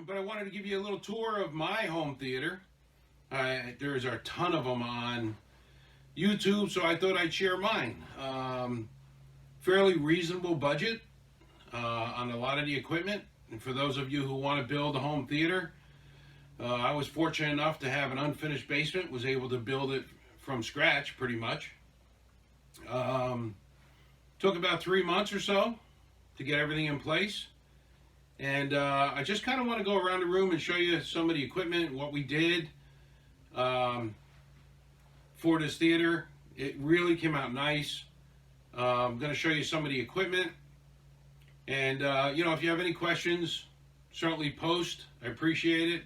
but I wanted to give you a little tour of my home theater. There's a ton of them on YouTube, so I thought I'd share mine. Fairly reasonable budget on a lot of the equipment. And for those of you who want to build a home theater, I was fortunate enough to have an unfinished basement, was able to build it from scratch pretty much. Took about 3 months or so to get everything in place. And I just kind of want to go around the room and show you some of the equipment, what we did for this theater. It really came out nice. I'm going to show you some of the equipment. And, if you have any questions, certainly post. I appreciate it.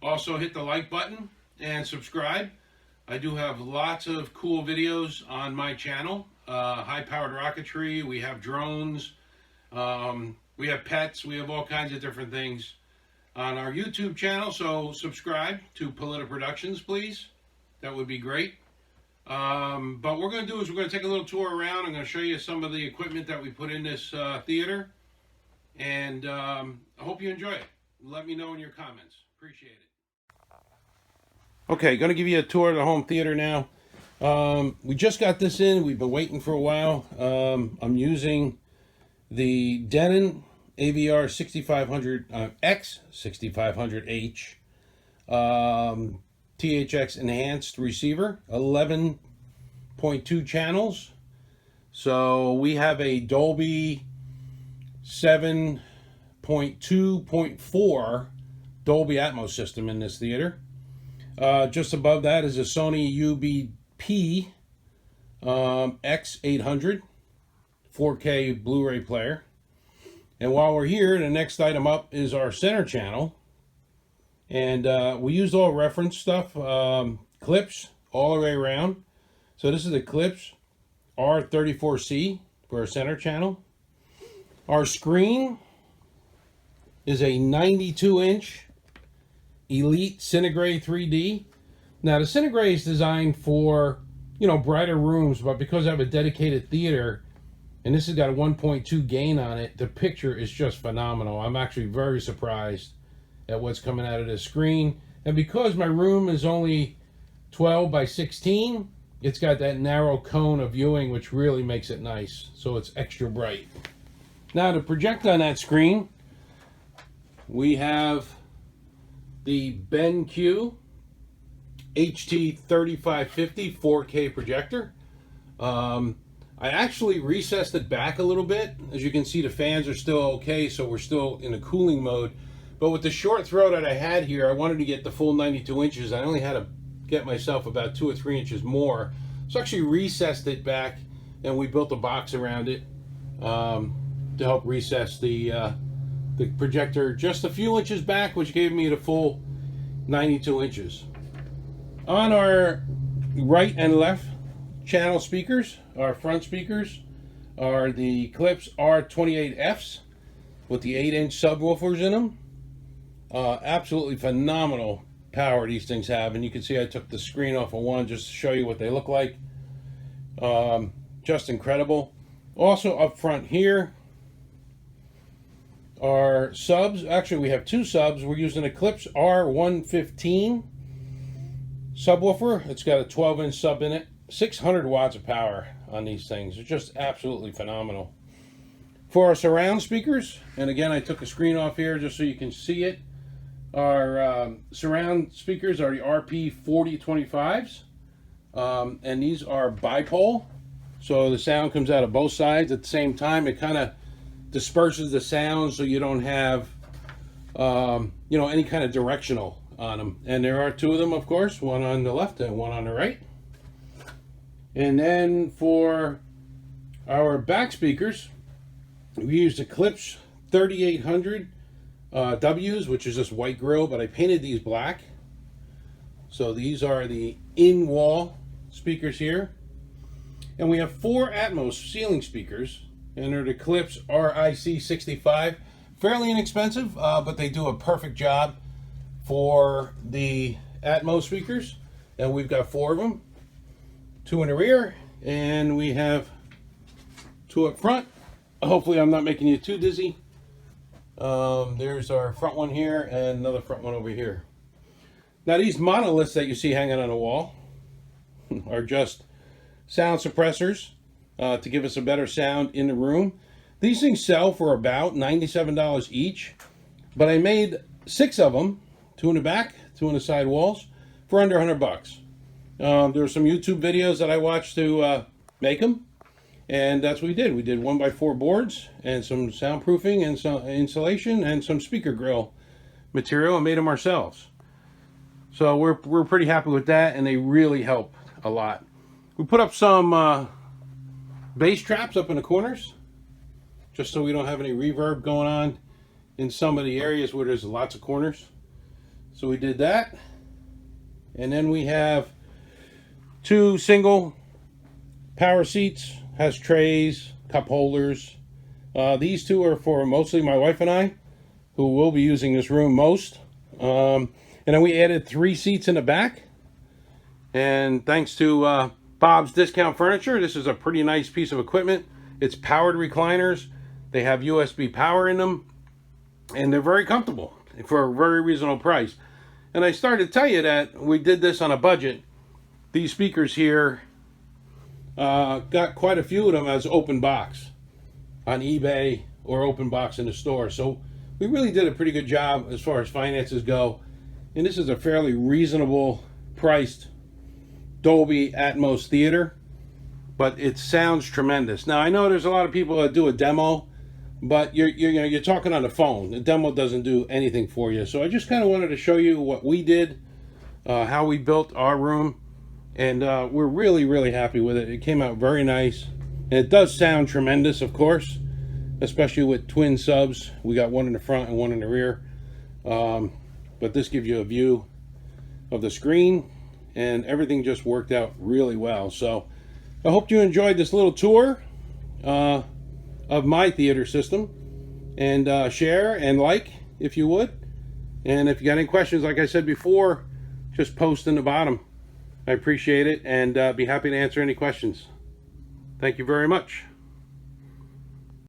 Also, hit the like button and subscribe. I do have lots of cool videos on my channel. High-powered rocketry. We have drones. We have pets. We have all kinds of different things on our YouTube channel. So subscribe to Polita Productions, please. That would be great. But what we're going to do is we're going to take a little tour around. I'm going to show you some of the equipment that we put in this theater. And I hope you enjoy it. Let me know in your comments. Appreciate it. Okay, going to give you a tour of the home theater now. We just got this in. We've been waiting for a while. I'm using the Denon AVR 6500X 6500H THX enhanced receiver, 11.2 channels. So we have a Dolby 7.2.4 Dolby Atmos system in this theater. Just above that is a Sony UBP X800 4K Blu-ray player. And while we're here, the next item up is our center channel. And we used all reference stuff, clips all the way around. So this is the Klipsch R34C for our center channel. Our screen is a 92-inch Elite Cinegray 3D. Now the Cinegray is designed for, brighter rooms, but because I have a dedicated theater, and this has got a 1.2 gain on it, the picture is just phenomenal. I'm actually very surprised at what's coming out of this screen. And because my room is only 12 by 16, it's got that narrow cone of viewing, which really makes it nice. So it's extra bright. Now to project on that screen, we have the BenQ HT3550 4K projector. I actually recessed it back a little bit. As you can see, the fans are still okay, so we're still in a cooling mode. But with the short throw that I had here, I wanted to get the full 92 inches. I only had to get myself about 2 or 3 inches more. So I actually recessed it back, and we built a box around it to help recess the projector just a few inches back, which gave me the full 92 inches. On our right and left channel speakers, our front speakers, are the Klipsch R28Fs with the 8-inch subwoofers in them. Absolutely phenomenal power these things have, and you can see I took the screen off of one just to show you what they look like. Just incredible. Also up front here are subs. Actually, we have 2 subs. We're using a Klipsch R115 subwoofer. It's got a 12-inch sub in it. 600 watts of power on these things. They're just absolutely phenomenal. For our surround speakers, and again, I took a screen off here just so you can see it. Our surround speakers are the RP4025s, and these are bipole, so the sound comes out of both sides at the same time. It kind of disperses the sound so you don't have, any kind of directional on them. And there are 2 of them, of course, one on the left and one on the right. And then for our back speakers, we used a Klipsch 3800 Ws, which is this white grill, but I painted these black. So these are the in-wall speakers here. And we have 4 Atmos ceiling speakers, and they're the Klipsch RIC65. Fairly inexpensive, but they do a perfect job for the Atmos speakers. And we've got 4 of them. 2 in the rear, and we have 2 up front. Hopefully I'm not making you too dizzy. There's our front one here and another front one over here. Now these monoliths that you see hanging on the wall are just sound suppressors to give us a better sound in the room. These things sell for about $97 each, but I made 6 of them, 2 in the back, 2 on the side walls, for under $100. There were some YouTube videos that I watched to make them, and that's what we did. We did 1x4 boards and some soundproofing and some insulation and some speaker grill material and made them ourselves. So we're pretty happy with that, and they really help a lot. We put up some bass traps up in the corners, just so we don't have any reverb going on in some of the areas where there's lots of corners. So we did that. And then we have 2 single power seats, has trays, cup holders. These 2 are for mostly my wife and I, who will be using this room most. And then we added 3 seats in the back. And thanks to Bob's Discount Furniture, this is a pretty nice piece of equipment. It's powered recliners. They have USB power in them, and they're very comfortable for a very reasonable price. And I started to tell you that we did this on a budget. These speakers here, got quite a few of them as open box on eBay or open box in the store. So we really did a pretty good job as far as finances go. And this is a fairly reasonable priced Dolby Atmos theater, but it sounds tremendous. Now I know there's a lot of people that do a demo, but you're talking on the phone. The demo doesn't do anything for you. So I just kind of wanted to show you what we did, how we built our room, and we're really happy with it. It came out very nice, and it does sound tremendous, of course, especially with twin subs. We got one in the front and one in the rear, but this gives you a view of the screen, and everything just worked out really well. So I hope you enjoyed this little tour of my theater system, and share and like if you would. And if you got any questions, like I said before, just post in the bottom. I appreciate it, and be happy to answer any questions. Thank you very much.